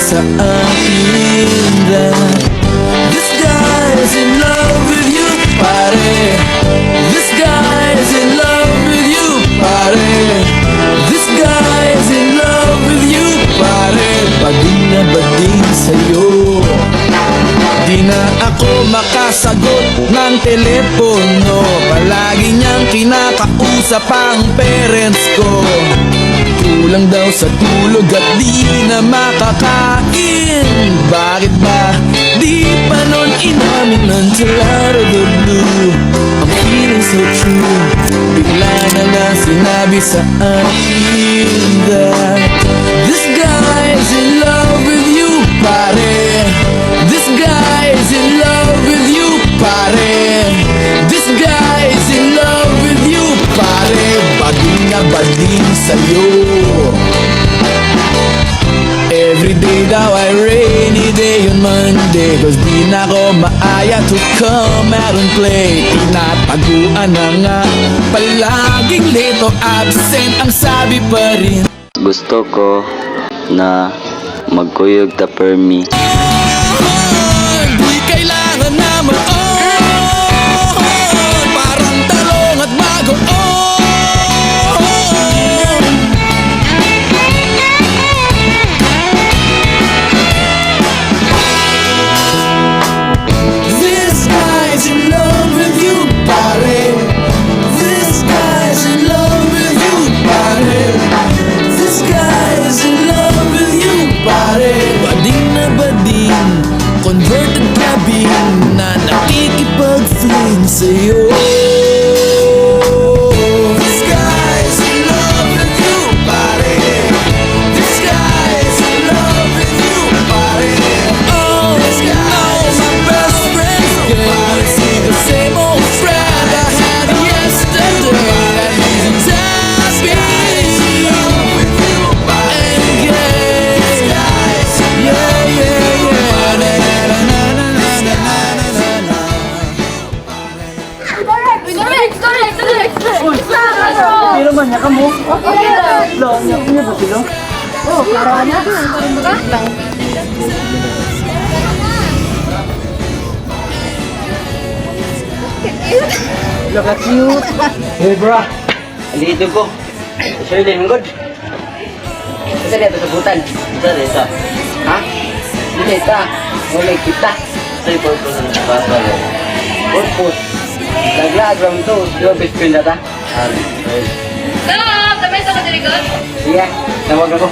sa akin that this guy's in love with you, pare. This guy's in love with you, pare. This guy's in love with you, pare. Bading na bading sa'yo. Di na ako makasagot ng telepono. Palagi niyang kinakausap ang parents ko. Kulang daw sa tulog at di na makakain. Bakit ba di pa nun inamin until out of the blue? I'm feeling so true. Bigla na lang sinabi sa akin that this guy's in love with you, pare. This guy's in love with you, pare. This guy's in love with you, pare. Bading na bading sa'yo. Everyday daw ay rainy day on Monday, cause di na ko maaya to come out and play. Tinataguan na nga, palaging late o absent ang sabi pa rin. Gusto ko na magkuyog ta per me. Di kailangan na ma-on, parang talong at bagoon. This guy's in love with you, pare. This guy's in love with you, pare. This guy's in love with you, pare. Bading na bading, converted cabin na nakikipag-fling sa'yo. This guy's in love with you, pare. This guy's in love with you, pare. Oh, this guy's my best friend's can't see the same old friend I had yesterday. And he's happy in love with you, pare. And gay. This guy's in love with you, pare. Pero man, yaka mo. Lo, niya ba sila? Oh, klaro na. Look at cute. Hey bro, andito ko. Sir din good. Kasi dito sa butan. Sir, ito. Ha? Hindi ita. Wala kita. Sir, purpose ng basa. Purpose. Laglag lang to. Yung best friend na ta. Stop! Tamay sa kadilikot? Sige, tawag ako.